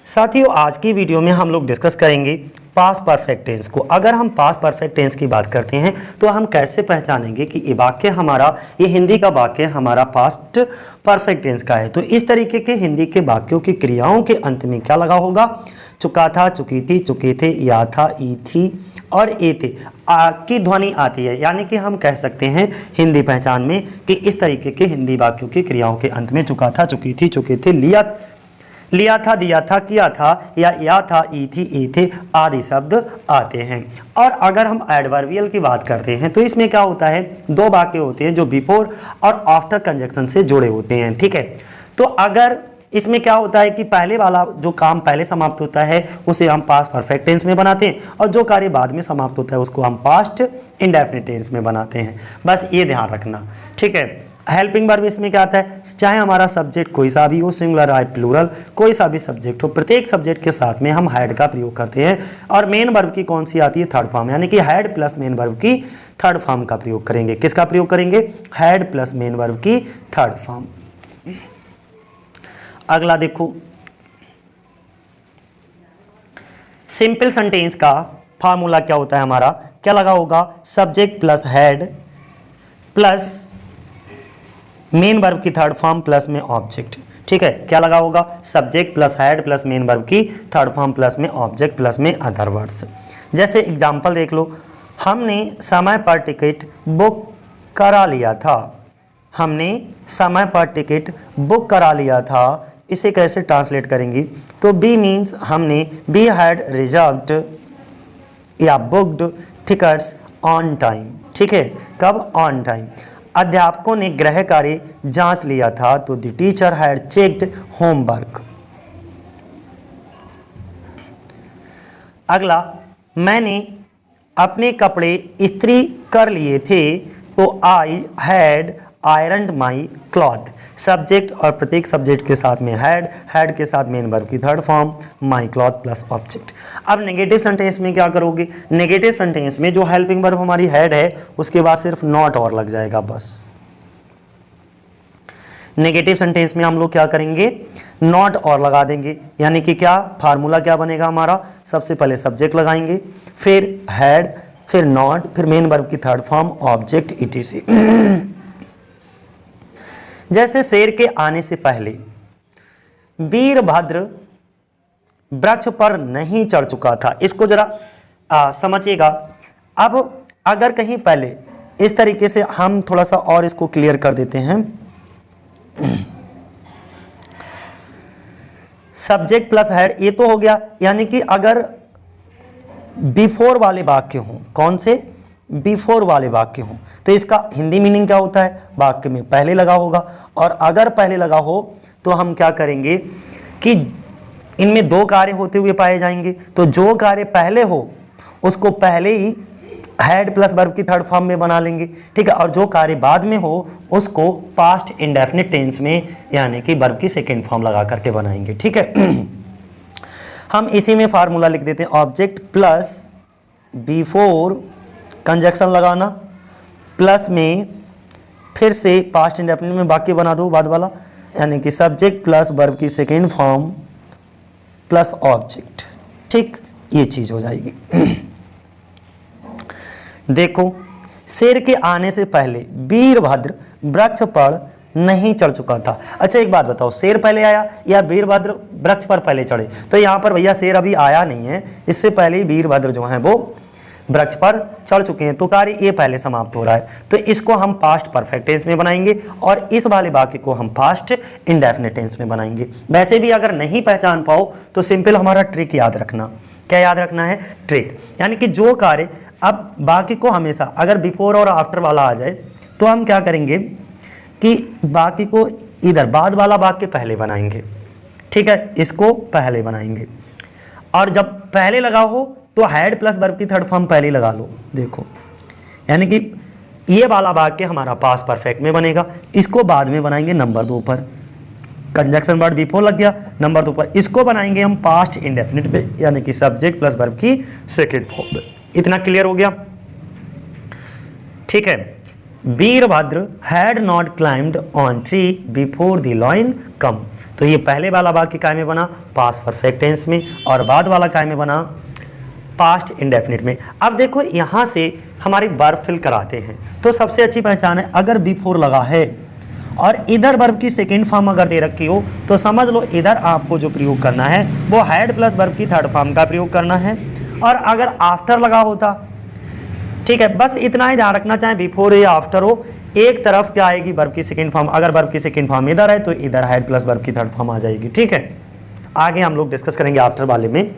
साथियों, आज की वीडियो में हम लोग डिस्कस करेंगे पास्ट परफेक्ट टेंस को। अगर हम पास्ट परफेक्ट टेंस की बात करते हैं तो हम कैसे पहचानेंगे कि ये वाक्य हमारा, ये हिंदी का वाक्य हमारा पास्ट परफेक्ट टेंस का है। तो इस तरीके के हिंदी के वाक्यों की क्रियाओं के अंत में क्या लगा होगा? चुका था, चुकी थी, चुके थे, या था, ई थी और ए थे की ध्वनि आती है। यानी कि हम कह सकते हैं हिंदी पहचान में कि इस तरीके के हिंदी वाक्यों की क्रियाओं के अंत में चुका था, चुकी थी, चुके थे, लिया था, दिया था, किया था या था, ई थी, ए थे आदि शब्द आते हैं। और अगर हम एडवर्बियल की बात करते हैं तो इसमें क्या होता है, दो वाक्य होते हैं जो बिफोर और आफ्टर कंजक्शन से जुड़े होते हैं। ठीक है, तो अगर इसमें क्या होता है कि पहले वाला जो काम पहले समाप्त होता है उसे हम पास्ट परफेक्ट टेंस में बनाते हैं और जो कार्य बाद में समाप्त होता है उसको हम पास्ट इंडेफिनिट टेंस में बनाते हैं। बस ये ध्यान रखना। ठीक है, हेल्पिंग वर्ब इसमें क्या आता है, चाहे हमारा सब्जेक्ट कोई सा भी हो, सिंगुलर या प्लूरल, कोई सा भी सब्जेक्ट हो, प्रत्येक सब्जेक्ट के साथ में हम हैड का प्रयोग करते हैं। और मेन वर्ब की कौन सी आती है? थर्ड फॉर्म, यानी कि हैड प्लस मेन वर्ब की थर्ड फॉर्म का प्रयोग करेंगे। किसका प्रयोग करेंगे? हैड प्लस मेन वर्ब की थर्ड फॉर्म। अगला देखो, सिंपल सेंटेंस का फार्मूला क्या होता है हमारा? क्या लगा होगा? Subject plus had plus main verb की थर्ड फॉर्म प्लस में ऑब्जेक्ट। ठीक है, क्या लगा होगा? Subject plus had plus main verb की थर्ड फॉर्म प्लस में ऑब्जेक्ट प्लस में अदर वर्ड्स। जैसे एग्जांपल देख लो, हमने समय पर टिकट बुक करा लिया था। हमने समय पर टिकट बुक करा लिया था, इसे कैसे ट्रांसलेट करेंगे? तो बी मीन्स हमने, बी हैड रिजर्व्ड या बुक्ड टिकट्स ऑन टाइम। ठीक है, कब? On time. अध्यापकों ने गृह कार्य जांच लिया था, तो the teacher had checked homework. अगला, मैंने अपने कपड़े इस्त्री कर लिए थे, तो I had ironed my cloth. Subject और प्रत्येक सब्जेक्ट के साथ में हैड के साथ मेन वर्ब की थर्ड फॉर्म, माई क्लॉथ प्लस ऑब्जेक्ट। अब नेगेटिव सेंटेंस में क्या करोगे? नेगेटिव सेंटेंस में जो हेल्पिंग वर्ब हमारी हैड है उसके बाद सिर्फ नॉट और लग जाएगा बस। नेगेटिव सेंटेंस में हम लोग क्या करेंगे? नॉट और लगा देंगे। यानी कि क्या फार्मूला क्या बनेगा हमारा? सबसे पहले सब्जेक्ट लगाएंगे, फिर हैड, फिर नॉट, फिर मेन वर्ब की थर्ड फॉर्म ऑब्जेक्ट etc। जैसे शेर के आने से पहले वीरभद्र वृक्ष पर नहीं चढ़ चुका था। इसको जरा समझिएगा। अब अगर कहीं पहले इस तरीके से हम थोड़ा सा और इसको क्लियर कर देते हैं, सब्जेक्ट प्लस हैड ये तो हो गया। यानी कि अगर बिफोर वाले वाक्य हों, कौन से? बिफोर वाले वाक्य हों, तो इसका हिंदी मीनिंग क्या होता है? वाक्य में पहले लगा होगा। और अगर पहले लगा हो तो हम क्या करेंगे कि इनमें दो कार्य होते हुए पाए जाएंगे, तो जो कार्य पहले हो उसको पहले ही हैड प्लस वर्ब की थर्ड फॉर्म में बना लेंगे। ठीक है, और जो कार्य बाद में हो उसको पास्ट इंडेफिनिट टेंस में यानी कि वर्ब की सेकेंड फॉर्म लगा करके बनाएंगे। ठीक है, हम इसी में फार्मूला लिख देते हैं, ऑब्जेक्ट प्लस बिफोर कंजक्शन लगाना प्लस में फिर से पास्ट इंडेफिनिट में वाक्य बना दो बाद वाला, यानी कि सब्जेक्ट प्लस वर्ब की सेकेंड फॉर्म प्लस ऑब्जेक्ट। ठीक, ये चीज हो जाएगी। देखो, शेर के आने से पहले वीरभद्र वृक्ष पर नहीं चढ़ चुका था। अच्छा एक बात बताओ, शेर पहले आया या वीरभद्र वृक्ष पर पहले चढ़े? तो यहाँ पर भैया शेर अभी आया नहीं है, इससे पहले ही वीरभद्र जो है वो वृक्ष पर चढ़ चुके हैं, तो कार्य ये पहले समाप्त हो रहा है। तो इसको हम पास्ट परफेक्ट टेंस में बनाएंगे और इस वाले वाक्य को हम पास्ट इंडेफिनिट टेंस में बनाएंगे। वैसे भी अगर नहीं पहचान पाओ तो सिंपल हमारा ट्रिक याद रखना। क्या याद रखना है? ट्रिक। यानी कि जो कार्य, अब बाकी को हमेशा अगर बिफोर और आफ्टर वाला आ जाए तो हम क्या करेंगे कि बाकी को इधर बाद वाला वाक्य पहले बनाएंगे। ठीक है, इसको पहले बनाएंगे। और जब पहले लगा हो तो हैड प्लस वर्ब की थर्ड फॉर्म पहले लगा लो। देखो, यानी कि ये वाला वाक्य हमारा पास्ट परफेक्ट में बनेगा, इसको बाद में बनाएंगे नंबर 2 पर। कंजक्शन वर्ड बिफोर लग गया, नंबर 2 पर इसको बनाएंगे हम पास्ट इंडेफिनिट पे, यानी कि सब्जेक्ट प्लस वर्ब की सेकेंड फॉर्म। इतना क्लियर हो गया? ठीक है, Veerbhadra had not climbed on tree before the lion come. तो ये पहले वाला वाक्य काय में बना, पास्ट परफेक्ट टेंस में, और बाद वाला काय में बना, पास्ट इंडेफिनिट में। अब देखो यहाँ से हमारी वर्ब फिल कराते हैं, तो सबसे अच्छी पहचान है अगर बिफोर लगा है और इधर वर्ब की सेकेंड फॉर्म अगर दे रखी हो तो समझ लो इधर आपको जो प्रयोग करना है वो हैड प्लस वर्ब की थर्ड फॉर्म का प्रयोग करना है। और अगर आफ्टर लगा होता, ठीक है, बस इतना ही ध्यान रखना, चाहे बिफोर या आफ्टर हो, एक तरफ क्या आएगी वर्ब की सेकेंड फॉर्म। अगर वर्ब की सेकेंड फॉर्म इधर है तो इधर हैड प्लस वर्ब की थर्ड फॉर्म आ जाएगी। ठीक है, आगे हम लोग डिस्कस करेंगे आफ्टर वाले में।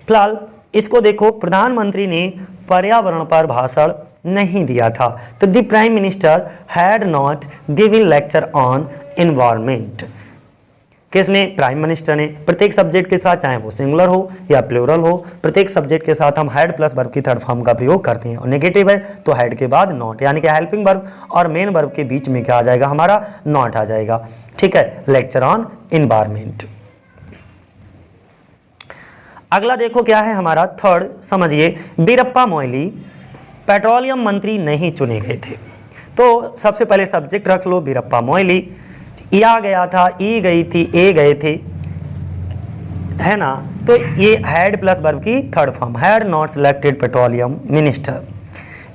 फिलहाल इसको देखो, प्रधानमंत्री ने पर्यावरण पर भाषण नहीं दिया था, तो the prime minister had not given lecture on environment. किसने? प्राइम मिनिस्टर ने। प्रत्येक सब्जेक्ट के साथ, चाहे वो सिंगुलर हो या प्लूरल हो, प्रत्येक सब्जेक्ट के साथ हम हैड प्लस वर्ब की थर्ड फॉर्म का प्रयोग करते हैं। और नेगेटिव है तो हैड के बाद नॉट, यानी कि हेल्पिंग वर्ब और मेन वर्ब के बीच में क्या आ जाएगा, हमारा नॉट आ जाएगा। ठीक है, लेक्चर ऑन एनवायरनमेंट। अगला देखो क्या है हमारा थर्ड, समझिए, वीरप्पा मोइली पेट्रोलियम मंत्री नहीं चुने गए थे। तो सबसे पहले सब्जेक्ट रख लो वीरप्पा मोइली, या गया था, ई गई थी, ए गए थे, है ना, तो ये हैड प्लस वर्ब की third form, had not selected petroleum minister.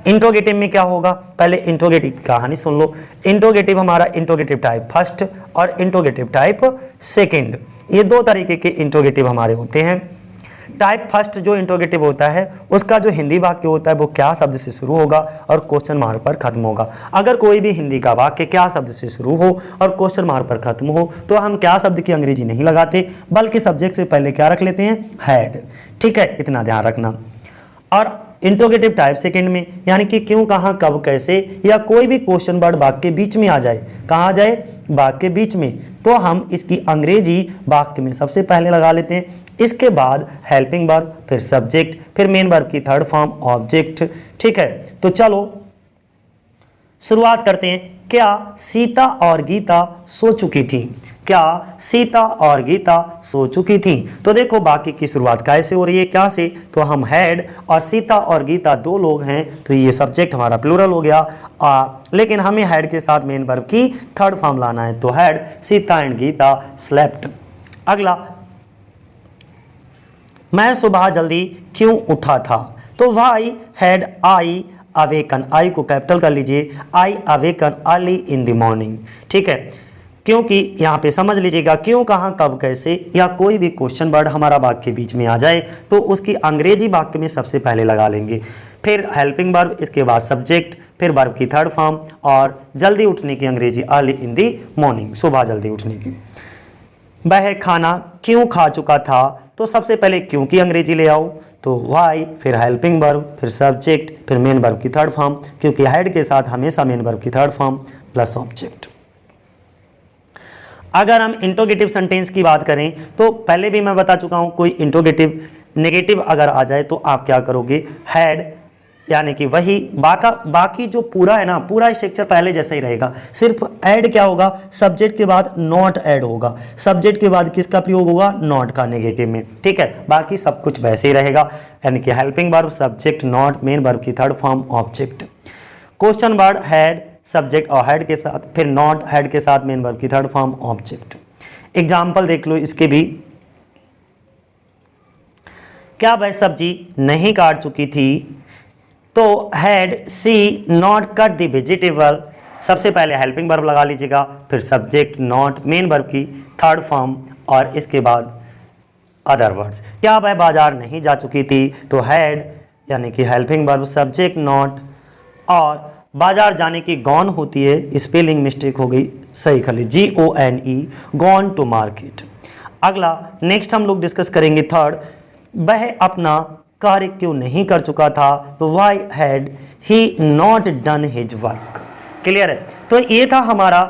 Interrogative में क्या होगा, पहले इंट्रोगेटिव की कहानी सुन लो। इंट्रोगेटिव हमारा इंट्रोगेटिव टाइप फर्स्ट और इंट्रोगेटिव टाइप सेकंड, ये दो तरीके के इंट्रोगेटिव हमारे होते हैं। टाइप फर्स्ट जो इंट्रोगेटिव होता है उसका जो हिंदी वाक्य होता है वो क्या शब्द से शुरू होगा और क्वेश्चन मार्क पर खत्म होगा। अगर कोई भी हिंदी का वाक्य क्या शब्द से शुरू हो और क्वेश्चन मार्क पर खत्म हो तो हम क्या शब्द की अंग्रेजी नहीं लगाते, बल्कि सब्जेक्ट से पहले क्या रख लेते हैं, हैड। ठीक है, इतना ध्यान रखना। और इंट्रोगेटिव टाइप सेकंड में, यानी कि क्यों, कहाँ, कब, कैसे, या कोई भी क्वेश्चन वर्ड वाक्य के बीच में आ जाए, कहाँ आ जाए, वाक्य के बीच में, तो हम इसकी अंग्रेजी वाक्य में सबसे पहले लगा लेते हैं। इसके बाद हेल्पिंग वर्ब, फिर सब्जेक्ट, फिर मेन वर्ब की थर्ड फॉर्म ऑब्जेक्ट। ठीक है, तो चलो शुरुआत करते हैं। क्या सीता और गीता सो चुकी थी? क्या सीता और गीता सो चुकी थी? तो देखो बाकी की शुरुआत कैसे हो रही है, क्या से, तो हम हैड, और सीता और गीता दो लोग हैं तो ये सब्जेक्ट हमारा प्लूरल हो गया। लेकिन हमें हैड के साथ मेन वर्ब की थर्ड फॉर्म लाना है, तो had Sita and Gita slept. अगला, मैं सुबह जल्दी क्यों उठा था? तो why had I awaken, I को कैपिटल कर लीजिए, I awaken early in the morning. ठीक है, क्योंकि यहाँ पे समझ लीजिएगा क्यों, कहाँ, कब, कैसे, या कोई भी क्वेश्चन वर्ड हमारा वाक्य के बीच में आ जाए तो उसकी अंग्रेजी वाक्य में सबसे पहले लगा लेंगे, फिर हेल्पिंग वर्ब, इसके बाद सब्जेक्ट, फिर वर्ब की थर्ड फॉर्म, और जल्दी उठने की अंग्रेजी अर्ली इन दी मॉर्निंग, सुबह जल्दी उठने की। वह खाना क्यों खा चुका था? तो सबसे पहले क्यों की अंग्रेजी ले आओ, तो वाई, फिर हेल्पिंग वर्ब, फिर सब्जेक्ट, फिर मेन वर्ब की थर्ड फॉर्म, क्योंकि हैड के साथ हमेशा मेन वर्ब की थर्ड फॉर्म प्लस ऑब्जेक्ट। अगर हम इंट्रोगेटिव सेंटेंस की बात करें तो पहले भी मैं बता चुका हूं, कोई इंट्रोगेटिव नेगेटिव अगर आ जाए तो आप क्या करोगे, हैड, यानी कि वही बाकी जो पूरा है ना, पूरा स्ट्रक्चर पहले जैसा ही रहेगा, सिर्फ ऐड क्या होगा, सब्जेक्ट के बाद नॉट ऐड होगा, सब्जेक्ट के बाद किसका प्रयोग होगा, नॉट का नेगेटिव में। ठीक है, बाकी सब कुछ वैसे ही रहेगा, यानी कि helping verb, subject, not, main verb की third form object. Question word had, subject और हेड के साथ, फिर नॉट, हेड के साथ मेन वर्ब की थर्ड फॉर्म ऑब्जेक्ट। एग्जाम्पल देख लो इसके भी। क्या वह सब्जी नहीं काट चुकी थी? तो had she not cut the vegetable, सबसे पहले हेल्पिंग वर्ब लगा लीजिएगा, फिर सब्जेक्ट, नॉट, मेन वर्ब की थर्ड फॉर्म, और इसके बाद अदर वर्ड्स। क्या वह बाजार नहीं जा चुकी थी? तो हैड, यानी कि हेल्पिंग वर्ब, सब्जेक्ट, नॉट, और बाजार जाने की गॉन होती है, स्पेलिंग मिस्टेक हो गई, सही खाली GONE, गॉन टू मार्केट। अगला नेक्स्ट हम लोग डिस्कस करेंगे थर्ड, वह अपना कार्य क्यों नहीं कर चुका था? तो why had he not done his work. Clear है, तो ये था हमारा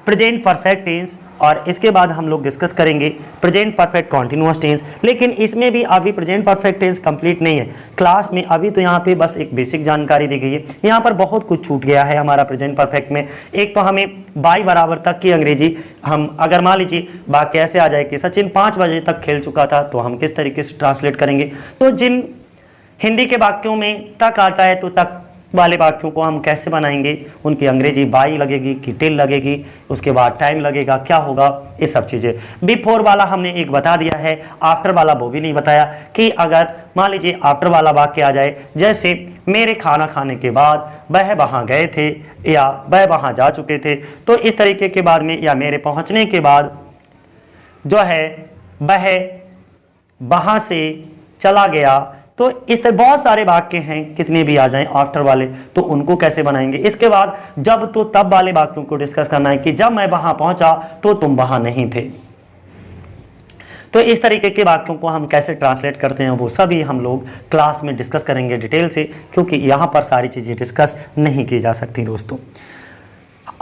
प्रेजेंट परफेक्ट टेंस, और इसके बाद हम लोग डिस्कस करेंगे प्रेजेंट परफेक्ट कॉन्टिन्यूअस टेंस। लेकिन इसमें भी अभी प्रेजेंट परफेक्ट टेंस कंप्लीट नहीं है क्लास में, अभी तो यहाँ पे बस एक बेसिक जानकारी दी गई है, यहाँ पर बहुत कुछ छूट गया है हमारा प्रेजेंट परफेक्ट में। एक तो हमें बाई बराबर तक की अंग्रेजी, हम अगर मान लीजिए बात कैसे आ जाए कि सचिन 5 बजे तक खेल चुका था, तो हम किस तरीके से ट्रांसलेट करेंगे, तो जिन हिंदी के वाक्यों में तक आता है तो तक वाले वाक्यों को हम कैसे बनाएंगे, उनकी अंग्रेजी बाई लगेगी कि टिल लगेगी, उसके बाद टाइम लगेगा, क्या होगा, ये सब चीज़ें। बिफोर वाला हमने एक बता दिया है, आफ्टर वाला वो भी नहीं बताया कि अगर मान लीजिए आफ्टर वाला वाक्य आ जाए, जैसे मेरे खाना खाने के बाद वह वहाँ गए थे या वह वहाँ जा चुके थे, तो इस तरीके के बाद में, या मेरे पहुँचने के बाद जो है वह वहाँ से चला गया। तो इस तरह बहुत सारे वाक्य हैं, कितने भी आ जाएं आफ्टर वाले, तो उनको कैसे बनाएंगे। इसके बाद जब तो तब वाले वाक्यों को डिस्कस करना है कि जब मैं वहां पहुंचा तो तुम वहां नहीं थे। तो इस तरीके के वाक्यों को हम कैसे ट्रांसलेट करते हैं वो सभी हम लोग क्लास में डिस्कस करेंगे डिटेल से, क्योंकि यहाँ पर सारी चीज़ें डिस्कस नहीं की जा सकती दोस्तों।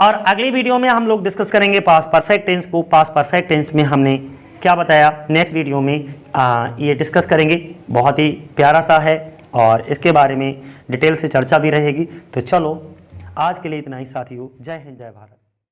और अगली वीडियो में हम लोग डिस्कस करेंगे पास्ट परफेक्ट टेंस को। पास्ट परफेक्ट टेंस में हमने क्या बताया, नेक्स्ट वीडियो में ये डिस्कस करेंगे। बहुत ही प्यारा सा है और इसके बारे में डिटेल से चर्चा भी रहेगी। तो चलो आज के लिए इतना ही साथियों, जय हिंद जय भारत।